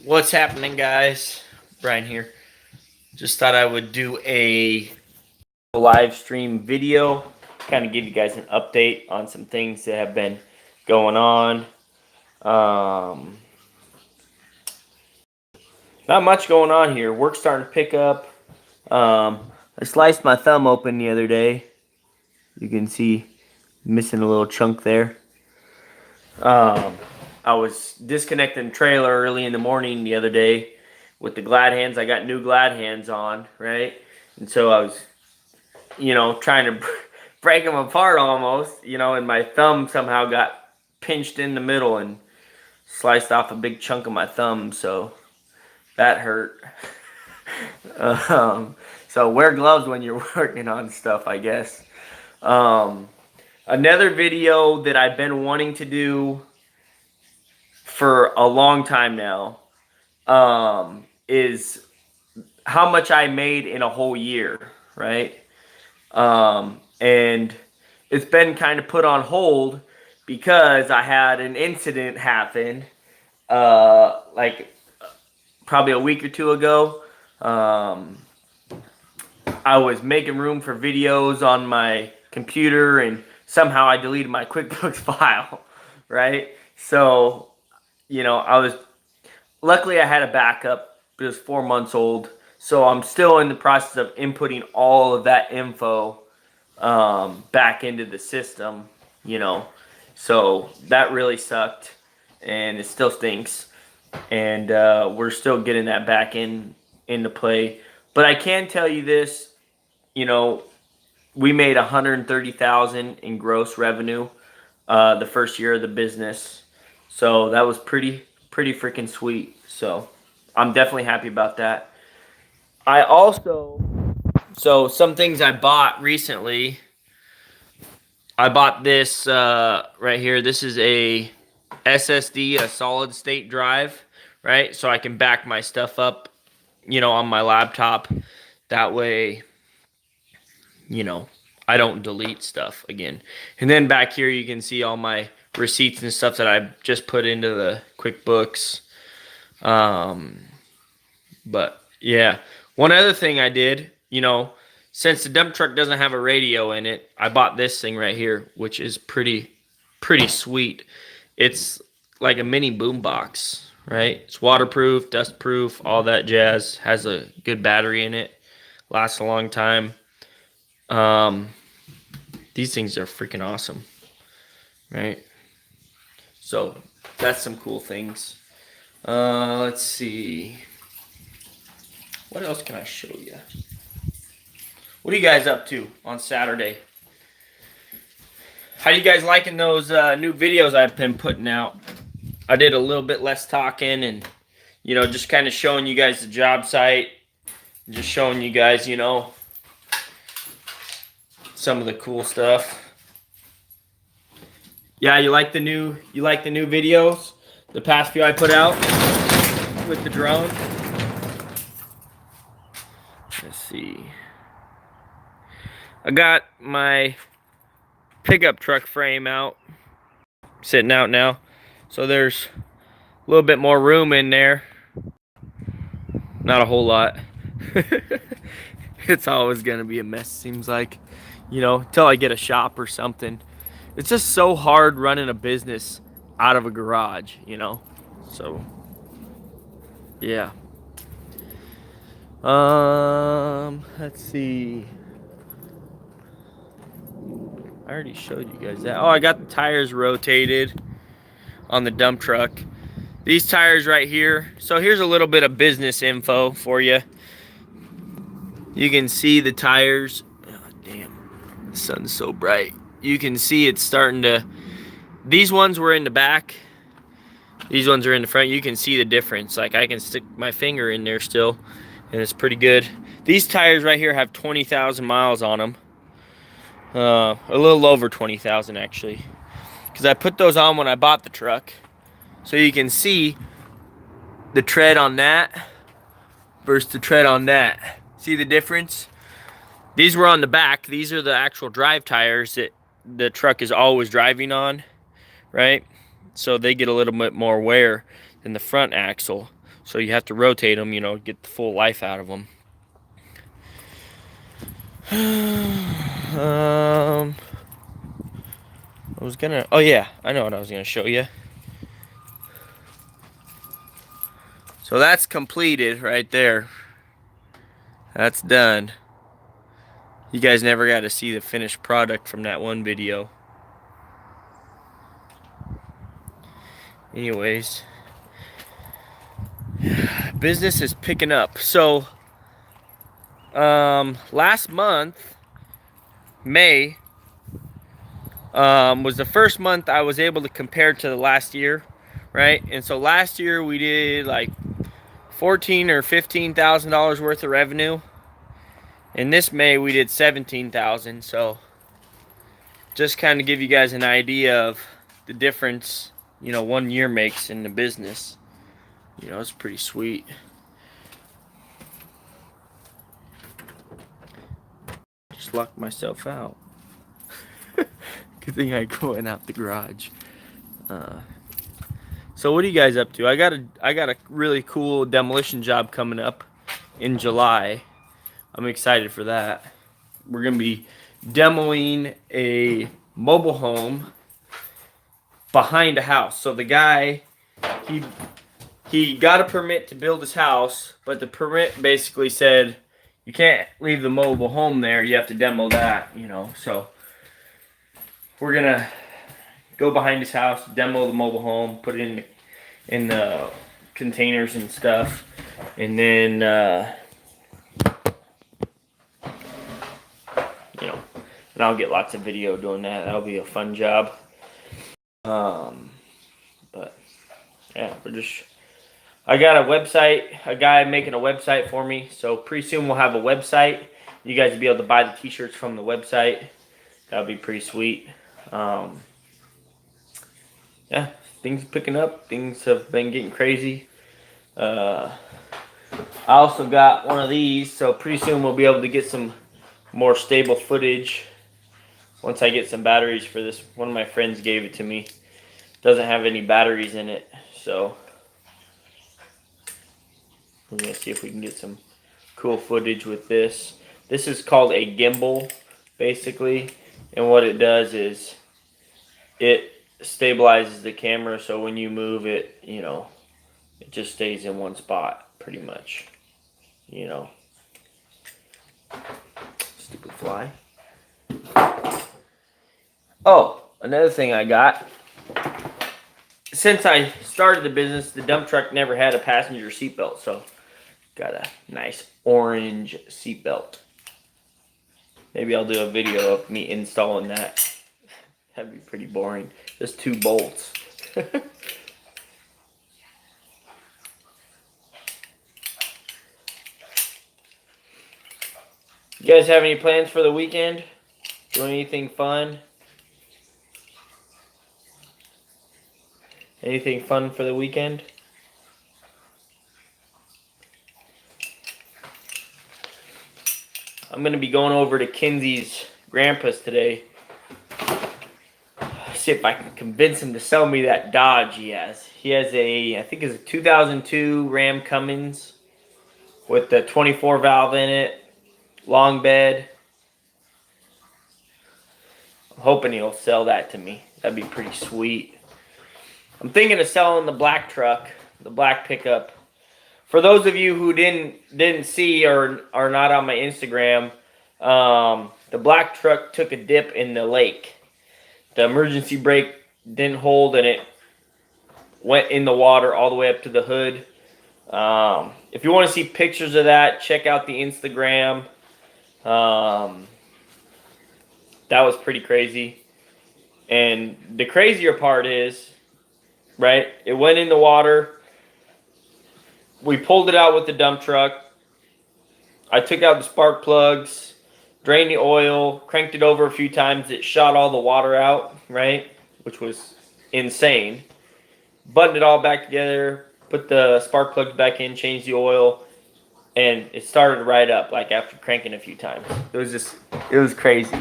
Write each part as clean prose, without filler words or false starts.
What's happening, guys? Brian here. Just thought I would do a live stream video, kind of give you guys an update on some things that have been going on. Not much going on here. Work's starting to pick up. I sliced my thumb open the other day. You can see missing a little chunk there. I was disconnecting the trailer early in the morning the other day with the glad hands. I got new glad hands on, right? And so I was, trying to break them apart almost, and my thumb somehow got pinched in the middle and sliced off a big chunk of my thumb. So that hurt. So wear gloves when you're working on stuff, I guess. Another video that I've been wanting to do for a long time now is how much I made in a whole year, right? And it's been kind of put on hold because I had an incident happen like probably a week or two ago. I was making room for videos on my computer and somehow I deleted my QuickBooks file, right? So, luckily I had a backup. It was 4 months old. So I'm still in the process of inputting all of that info back into the system, So that really sucked and it still stinks. And we're still getting that back into play. But I can tell you this, we made $130,000 in gross revenue the first year of the business. So that was pretty freaking sweet. So I'm definitely happy about that. So some things I bought recently. I bought this right here. This is a SSD, a solid state drive, right? So I can back my stuff up, on my laptop. That way, I don't delete stuff again. And then back here you can see all my receipts and stuff that I just put into the QuickBooks. But yeah, one other thing I did, since the dump truck doesn't have a radio in it, I bought this thing right here, which is pretty sweet. It's like a mini boombox, right? It's waterproof, dustproof, all that jazz. Has a good battery in it. Lasts a long time. These things are freaking awesome, right? So that's some cool things. Let's see. What else can I show you? What are you guys up to on Saturday? How you guys liking those new videos I've been putting out? I did a little bit less talking and, just kind of showing you guys the job site. Just showing you guys, some of the cool stuff. Yeah, you like the new videos? The past few I put out with the drone. Let's see. I got my pickup truck frame out, sitting out now. So there's a little bit more room in there. Not a whole lot. It's always gonna be a mess, seems like, until I get a shop or something. It's just so hard running a business out of a garage, So yeah. Let's see. I already showed you guys that. Oh, I got the tires rotated on the dump truck. These tires right here. So here's a little bit of business info for you. You can see the tires. Oh, damn, the sun's so bright. You can see it's starting to. These ones were in the back. These ones are in the front. You can see the difference. Like I can stick my finger in there still, and it's pretty good. These tires right here have 20,000 miles on them. A little over 20,000 actually, because I put those on when I bought the truck. So you can see the tread on that versus the tread on that. See the difference? These were on the back. These are the actual drive tires that the truck is always driving on, right? So they get a little bit more wear than the front axle. So you have to rotate them, you know, get the full life out of them. Oh yeah, I know what I was gonna show you. So that's completed right there. That's done. You guys never got to see the finished product from that one video. Anyways, business is picking up. So, last month, May, was the first month I was able to compare to the last year, right? And so last year we did like $14,000 or $15,000 worth of revenue. And this May we did $17,000. So just kind of give you guys an idea of the difference, you know, 1 year makes in the business. You know, it's pretty sweet. Just locked myself out. Good thing I went out the garage. So what are you guys up to? I got a really cool demolition job coming up in July. I'm excited for that. We're gonna be demoing a mobile home behind a house. So the guy, he got a permit to build his house, but the permit basically said you can't leave the mobile home there. You have to demo that, you know. So we're gonna go behind his house, demo the mobile home, put it in the containers and stuff, and then you know, and I'll get lots of video doing that. That'll be a fun job. But yeah, I got a website, a guy making a website for me, so pretty soon we'll have a website. You guys will be able to buy the t-shirts from the website. That'll be pretty sweet. Yeah, things are picking up. Things have been getting crazy. I also got one of these, so pretty soon we'll be able to get some more stable footage once I get some batteries for this. One of my friends gave it to me. Doesn't have any batteries in it, so we're gonna see if we can get some cool footage with this. This is called a gimbal, basically, and what it does is it stabilizes the camera, so when you move it, you know, it just stays in one spot, pretty much, you know. Stupid fly. Oh, another thing I got. Since I started the business, the dump truck never had a passenger seatbelt, so got a nice orange seatbelt. Maybe I'll do a video of me installing that. That'd be pretty boring. Just 2 bolts. You guys have any plans for the weekend? Doing anything fun? Anything fun for the weekend? I'm going to be going over to Kinsey's grandpa's today. See if I can convince him to sell me that Dodge he has. He has I think it's a 2002 Ram Cummins with the 24 valve in it, long bed. I'm hoping he'll sell that to me. That'd be pretty sweet. I'm thinking of selling the black truck, the black pickup. For those of you who didn't see or are not on my Instagram, the black truck took a dip in the lake. The emergency brake didn't hold and it went in the water all the way up to the hood. If you want to see pictures of that, check out the Instagram. That was pretty crazy. And the crazier part is, right, it went in the water. We pulled it out with the dump truck. I took out the spark plugs, drained the oil, cranked it over a few times. It shot all the water out, right, which was insane. Buttoned it all back together, put the spark plugs back in, changed the oil, and it started right up, like after cranking a few times. It was crazy.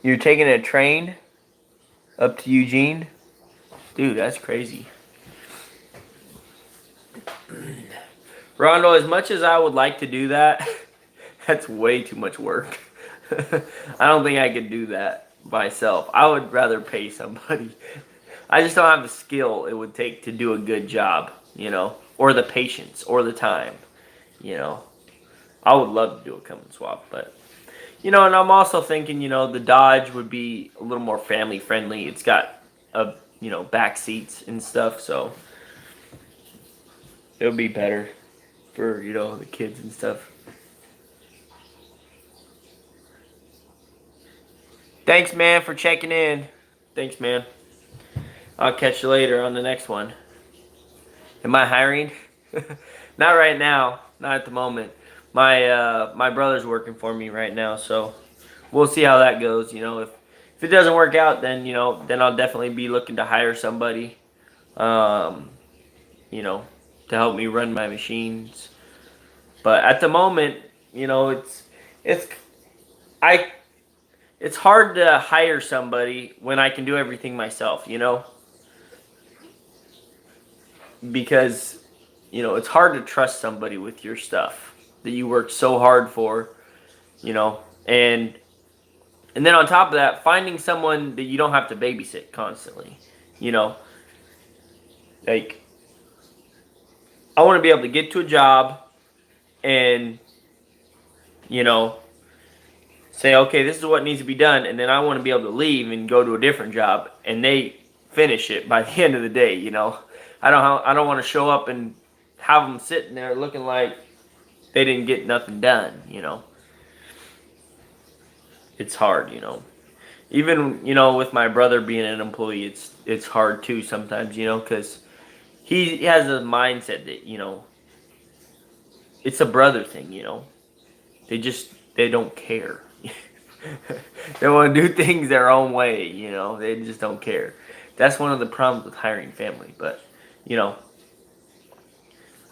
You're taking a train up to Eugene? Dude, that's crazy. Rondo, as much as I would like to do that, that's way too much work. I don't think I could do that myself. I would rather pay somebody. I just don't have the skill it would take to do a good job, you know, or the patience or the time, you know. I would love to do a come and swap, but, you know, and I'm also thinking, you know, the Dodge would be a little more family friendly. It's got, you know, back seats and stuff, so it would be better for, you know, the kids and stuff. Thanks, man, for checking in. Thanks, man. I'll catch you later on the next one. Am I hiring? Not right now. Not at the moment. My brother's working for me right now, so we'll see how that goes. You know, if it doesn't work out, then you know, then I'll definitely be looking to hire somebody. You know, to help me run my machines. But at the moment, you know, it's I it's hard to hire somebody when I can do everything myself, you know? Because, you know, it's hard to trust somebody with your stuff that you worked so hard for, you know? And then on top of that, finding someone that you don't have to babysit constantly, you know? Like, I want to be able to get to a job and, you know, say, okay, this is what needs to be done, and then I want to be able to leave and go to a different job, and they finish it by the end of the day, you know. I don't want to show up and have them sitting there looking like they didn't get nothing done, you know. It's hard, you know. Even, you know, with my brother being an employee, it's hard too sometimes, you know, because he has a mindset that, you know, it's a brother thing, you know. They don't care. They want to do things their own way, you know. They just don't care. That's one of the problems with hiring family. But, you know,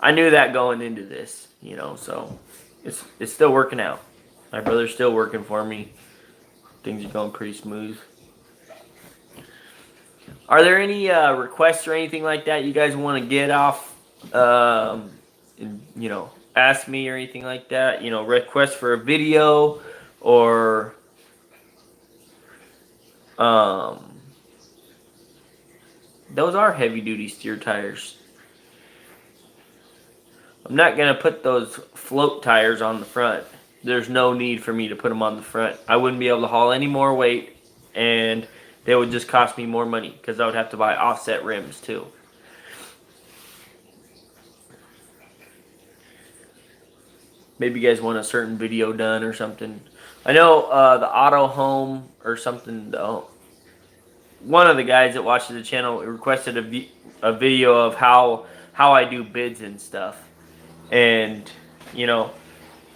I knew that going into this, you know. So it's still working out. My brother's still working for me. Things are going pretty smooth. Are there any requests or anything like that you guys want to get off? You know, ask me or anything like that. You know, requests for a video or those are heavy duty steer tires. I'm not gonna put those float tires on the front. There's no need for me to put them on the front. I wouldn't be able to haul any more weight, and they would just cost me more money because I would have to buy offset rims too. Maybe you guys want a certain video done or something. I know the Auto Home or something. One of the guys that watches the channel requested a video of how I do bids and stuff, and you know,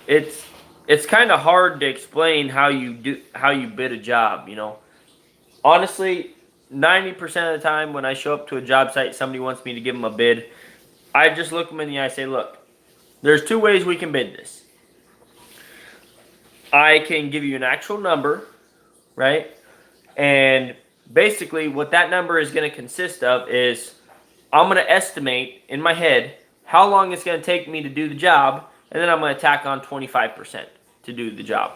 it's kind of hard to explain how you bid a job. You know, honestly, 90% of the time when I show up to a job site, somebody wants me to give them a bid. I just look them in the eye and say, look, there's two ways we can bid this. I can give you an actual number, right? And basically what that number is going to consist of is I'm going to estimate in my head how long it's going to take me to do the job, and then I'm going to tack on 25% to do the job,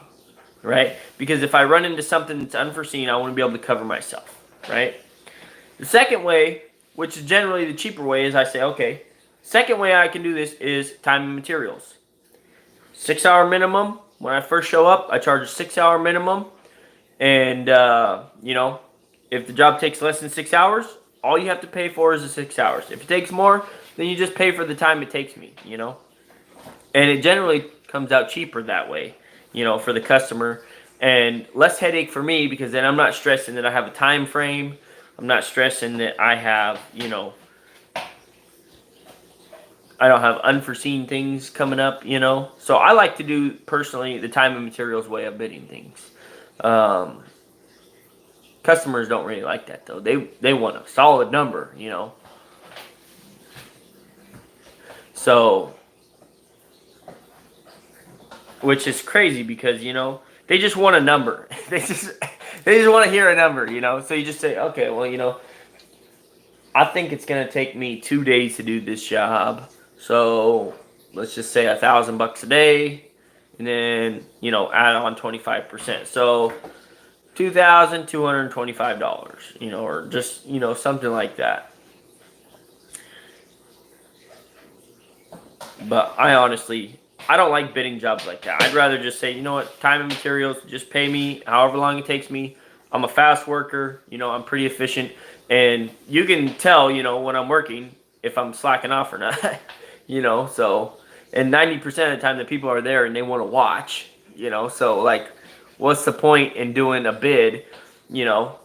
right? Because if I run into something that's unforeseen, I want to be able to cover myself, right? The second way, which is generally the cheaper way, is I say, okay, second way I can do this is time and materials. 6 hour minimum. When I first show up, I charge a 6 hour minimum. And, you know, if the job takes less than 6 hours, all you have to pay for is the 6 hours. If it takes more, then you just pay for the time it takes me, you know. And it generally comes out cheaper that way, you know, for the customer. And less headache for me because then I'm not stressing that I have a time frame. I'm not stressing that I have, you know, I don't have unforeseen things coming up, you know. So I like to do, personally, the time and materials way of bidding things. Customers don't really like that, though. They want a solid number, you know. So, which is crazy because, you know, they just want a number. They just want to hear a number, you know. So you just say, okay, well, you know, I think it's gonna take me 2 days to do this job. So let's just say $1,000 a day, and then you know add on 25%. So $2,225, you know, or just you know something like that. But I don't like bidding jobs like that. I'd rather just say, you know what, time and materials, just pay me however long it takes me. I'm a fast worker, you know, I'm pretty efficient, and you can tell, you know, when I'm working if I'm slacking off or not, you know. So, and 90% of the time the people are there and they want to watch, you know. So like, what's the point in doing a bid, you know?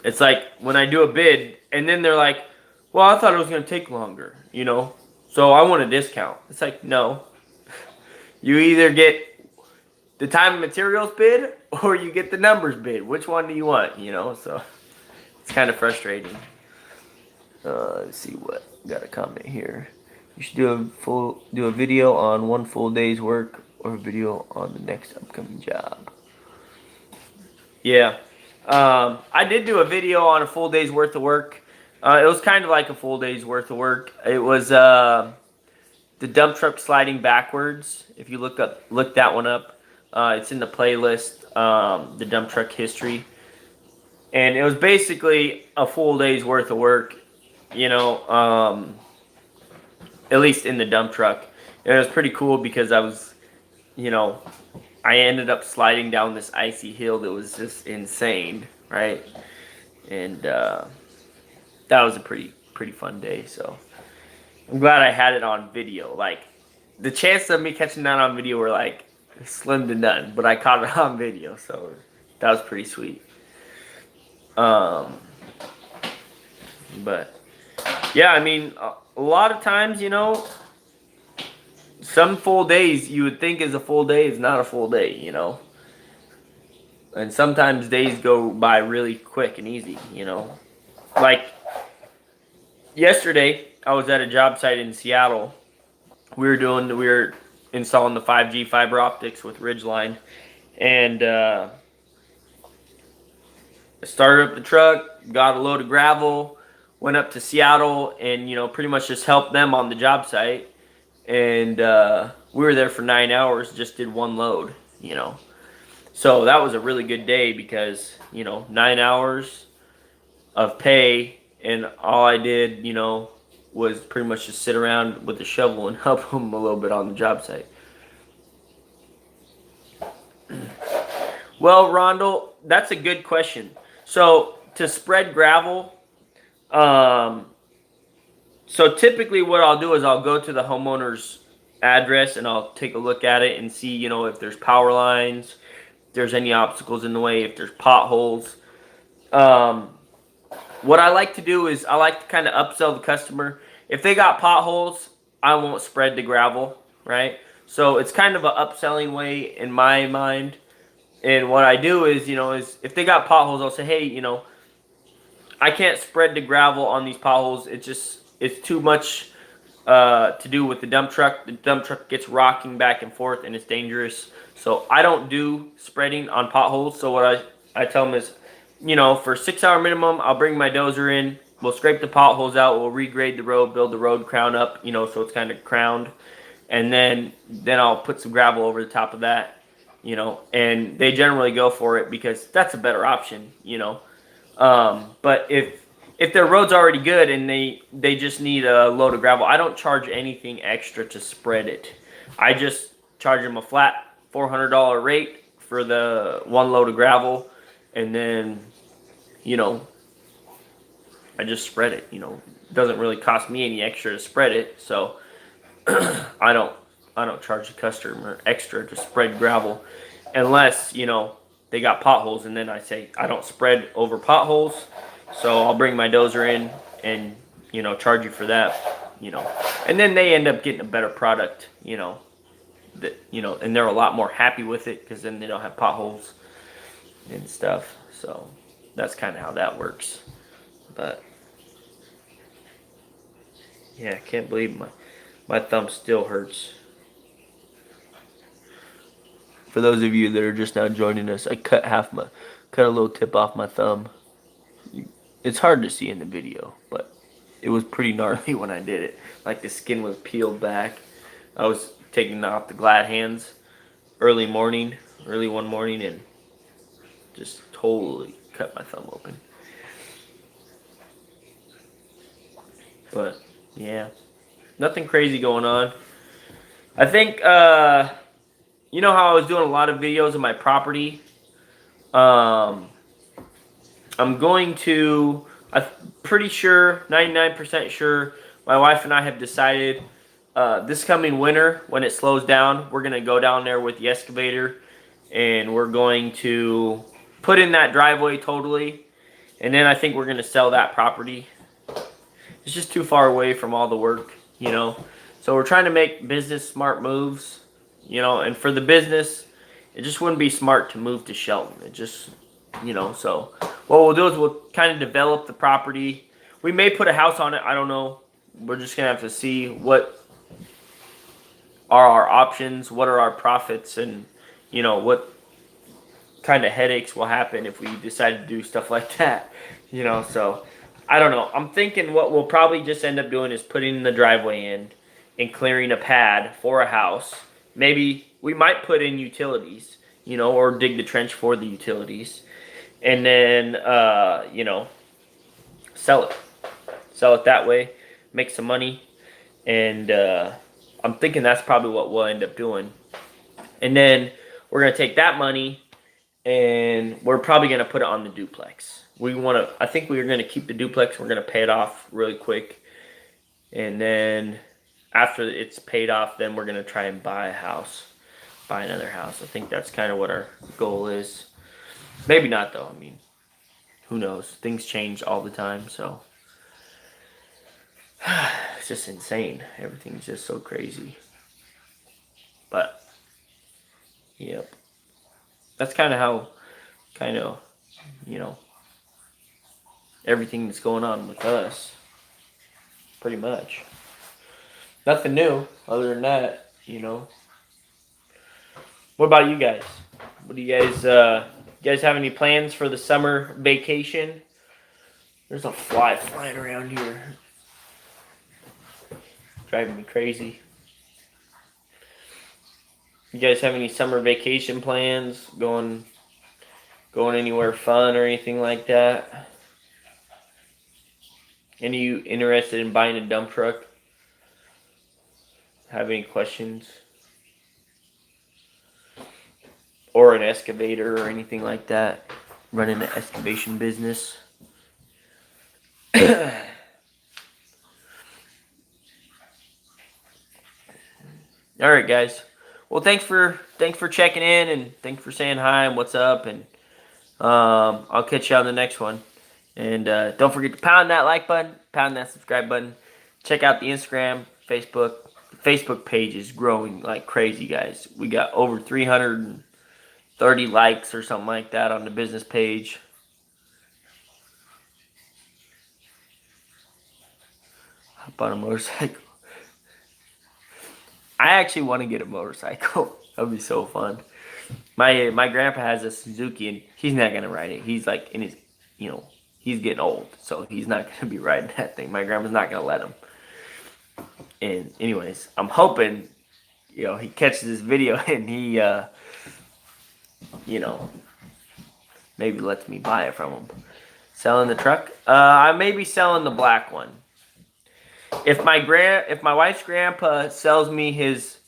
It's like when I do a bid and then they're like, well, I thought it was going to take longer, you know, so I want a discount. It's like, no. You either get the time and materials bid or you get the numbers bid. Which one do you want, you know? So it's kind of frustrating. Let's see what got a comment here. You should do a video on one full day's work or a video on the next upcoming job. Yeah. I did do a video on a full day's worth of work. It was kind of like a full day's worth of work. It was the dump truck sliding backwards. If you look that one up, it's in the playlist, the dump truck history. And it was basically a full day's worth of work, you know, at least in the dump truck. And it was pretty cool because I was, you know, I ended up sliding down this icy hill that was just insane, right? And that was a pretty fun day. So I'm glad I had it on video. Like the chances of me catching that on video were like slim to none, but I caught it on video, so that was pretty sweet. But yeah, I mean, a lot of times, you know, some full days you would think is a full day is not a full day, you know. And sometimes days go by really quick and easy, you know. Like yesterday, I was at a job site in Seattle. We were installing the 5G fiber optics with Ridgeline, and started up the truck, got a load of gravel, went up to Seattle, and you know pretty much just helped them on the job site. And we were there for 9 hours, just did one load, you know. So that was a really good day because you know 9 hours of pay, and all I did, you know, was pretty much just sit around with a shovel and help them a little bit on the job site. Well, Rondell, that's a good question. So to spread gravel, so typically what I'll do is I'll go to the homeowner's address and I'll take a look at it and see, you know, if there's power lines, if there's any obstacles in the way, if there's potholes. What I like to do is I like to kind of upsell the customer. If they got potholes, I won't spread the gravel, right? So it's kind of an upselling way in my mind. And what I do is, you know, is if they got potholes, I'll say, hey, you know, I can't spread the gravel on these potholes. It's too much to do with the dump truck. The dump truck gets rocking back and forth and it's dangerous. So I don't do spreading on potholes. So what I tell them is, you know, for 6 hour minimum, I'll bring my dozer in. We'll scrape the potholes out. We'll regrade the road, build the road crown up, you know, so it's kind of crowned. And then I'll put some gravel over the top of that. You know, and they generally go for it because that's a better option, you know. But if their road's already good and they just need a load of gravel, I don't charge anything extra to spread it. I just charge them a flat $400 rate for the one load of gravel, and then, you know, I just spread it. You know, it doesn't really cost me any extra to spread it, so I don't charge the customer extra to spread gravel unless, you know, they got potholes, and then I say I don't spread over potholes, so I'll bring my dozer in and, you know, charge you for that, you know. And then they end up getting a better product, you know, that, you know, and they're a lot more happy with it because then they don't have potholes and stuff. So that's kind of how that works. But yeah, I can't believe my thumb still hurts For those of you that are just now joining us, I cut a little tip off my thumb. It's hard to see in the video, but it was pretty gnarly when I did it. Like the skin was peeled back. I was taking off the glad hands early one morning, and just totally cut my thumb open. But yeah, nothing crazy going on. I think you know how I was doing a lot of videos of my property. I'm pretty sure, 99% sure, my wife and I have decided this coming winter, when it slows down, we're going to go down there with the excavator and we're going to put in that driveway totally. And then I think we're going to sell that property. It's just too far away from all the work, you know. So we're trying to make business smart moves, you know, and for the business, it just wouldn't be smart to move to Shelton. It just, you know, so what we'll do is we'll kind of develop the property. We may put a house on it. I don't know. We're just going to have to see what are our options, what are our profits, and, you know, what kind of headaches will happen if we decide to do stuff like that, you know. So I don't know. I'm thinking what we'll probably just end up doing is putting the driveway in and clearing a pad for a house. Maybe we might put in utilities, you know, or dig the trench for the utilities. And then, you know, sell it. Sell it that way. Make some money. And I'm thinking that's probably what we'll end up doing. And then we're going to take that money and we're probably going to put it on the duplex. I think we're going to keep the duplex. We're going to pay it off really quick. And then after it's paid off, then we're going to try and buy another house. I think that's kind of what our goal is. Maybe not, though. I mean, who knows? Things change all the time, so it's just insane. Everything's just so crazy. But, yep. That's kind of you know, everything that's going on with us. Pretty much. Nothing new other than that, you know. What about you guys? What do you guys have any plans for the summer vacation? There's a fly flying around here. Driving me crazy. You guys have any summer vacation plans? Going anywhere fun or anything like that? Any of you interested in buying a dump truck? Have any questions? Or an excavator or anything like that? Running an excavation business? All right, guys. Well, thanks for checking in, and thanks for saying hi and what's up, and I'll catch you on the next one. And don't forget to pound that like button, pound that subscribe button. Check out the Instagram, Facebook. The Facebook page is growing like crazy, guys. We got over 330 likes or something like that on the business page. Hop on a motorcycle. I actually want to get a motorcycle. That would be so fun. My grandpa has a Suzuki, and he's not going to ride it. He's like in his, you know, he's getting old, so he's not going to be riding that thing. My grandma's not going to let him. And anyways, I'm hoping, you know, he catches this video and he, you know, maybe lets me buy it from him. Selling the truck? I may be selling the black one. If my wife's grandpa sells me his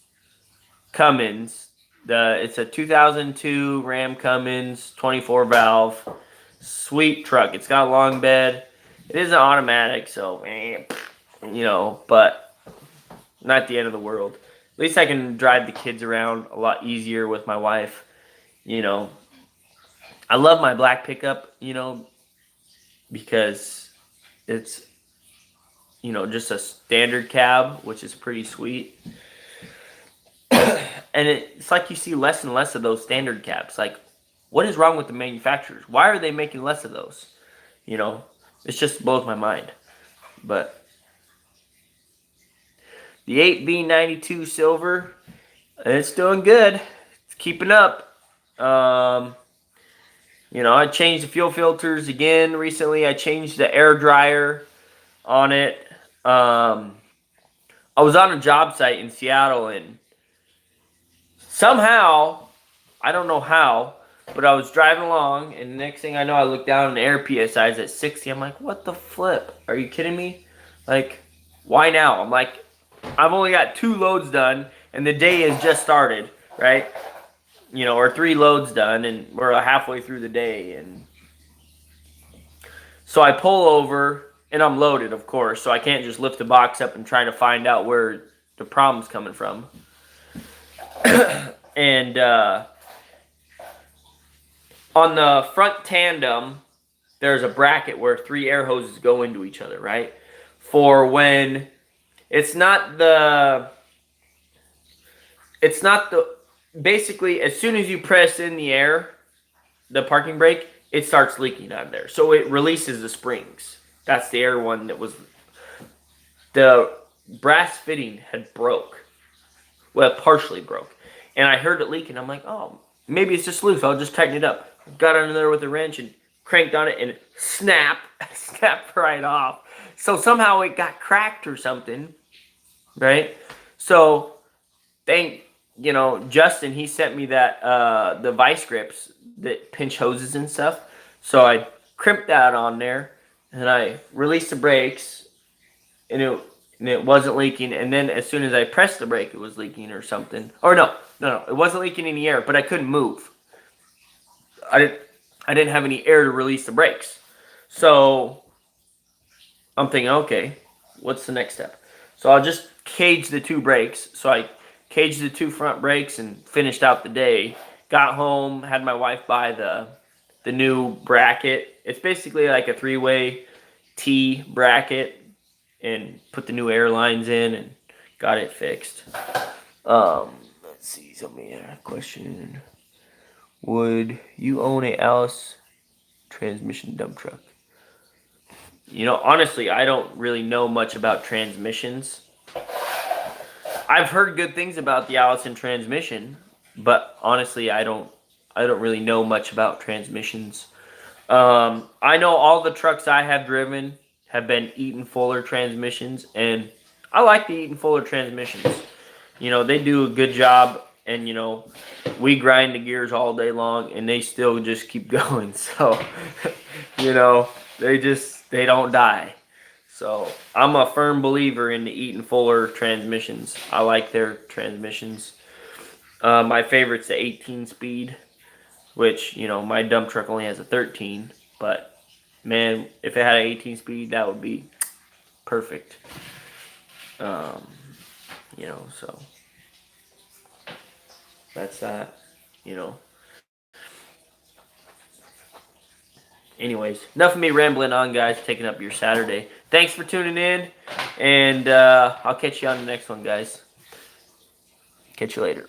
Cummins, it's a 2002 Ram Cummins 24 valve, sweet truck. It's got a long bed. It is an automatic, so you know, but not the end of the world. At least I can drive the kids around a lot easier with my wife. You know, I love my black pickup, you know, because it's, you know, just a standard cab, which is pretty sweet. And it's like you see less and less of those standard cabs. Like, what is wrong with the manufacturers? Why are they making less of those? You know, it just blows my mind. But the 8B92 silver, it's doing good. It's keeping up. You know, I changed the fuel filters again recently. I changed the air dryer on it. I was on a job site in Seattle, and somehow, I don't know how, but I was driving along, and the next thing I know, I look down and the air PSI is at 60. I'm like, what the flip? Are you kidding me? Like, why now? I'm like, I've only got 2 loads done, and the day has just started, right? You know, or 3 loads done, and we're halfway through the day. And so I pull over, and I'm loaded, of course, so I can't just lift the box up and try to find out where the problem's coming from. And on the front tandem, there's a bracket where 3 air hoses go into each other, right? For when it's not the basically, as soon as you press in the air, the parking brake, it starts leaking out of there. So it releases the springs. That's the air one that was, the brass fitting had broke. Well, partially broke. And I heard it leaking. I'm like, oh, maybe it's just loose. I'll just tighten it up. Got under there with a wrench and cranked on it, and snapped right off. So somehow it got cracked or something, right? So you know, Justin, he sent me that, the vice grips that pinch hoses and stuff. So I crimped that on there, and I released the brakes, and it wasn't leaking. And then as soon as I pressed the brake, it was leaking or something. Or no, it wasn't leaking any air, but I couldn't move. I didn't have any air to release the brakes. So I'm thinking, okay, what's the next step? So I'll just cage the 2 brakes. So I caged the 2 front brakes and finished out the day. Got home, had my wife buy the new bracket. It's basically like a 3-way T bracket, and put the new air lines in and got it fixed. Let's see, somebody had a question. Would you own a Alice transmission dump truck? You know, honestly, I don't really know much about transmissions. I've heard good things about the Allison transmission, but honestly, I don't really know much about transmissions. I know all the trucks I have driven have been Eaton Fuller transmissions, and I like the Eaton Fuller transmissions. You know, they do a good job, and you know, we grind the gears all day long, and they still just keep going. So, you know, they don't die. So I'm a firm believer in the Eaton Fuller transmissions. I like their transmissions. My favorite's the 18-speed, which, you know, my dump truck only has a 13. But, man, if it had an 18-speed, that would be perfect. You know, so that's that, you know. Anyways, enough of me rambling on, guys, taking up your Saturday. Thanks for tuning in, and I'll catch you on the next one, guys. Catch you later.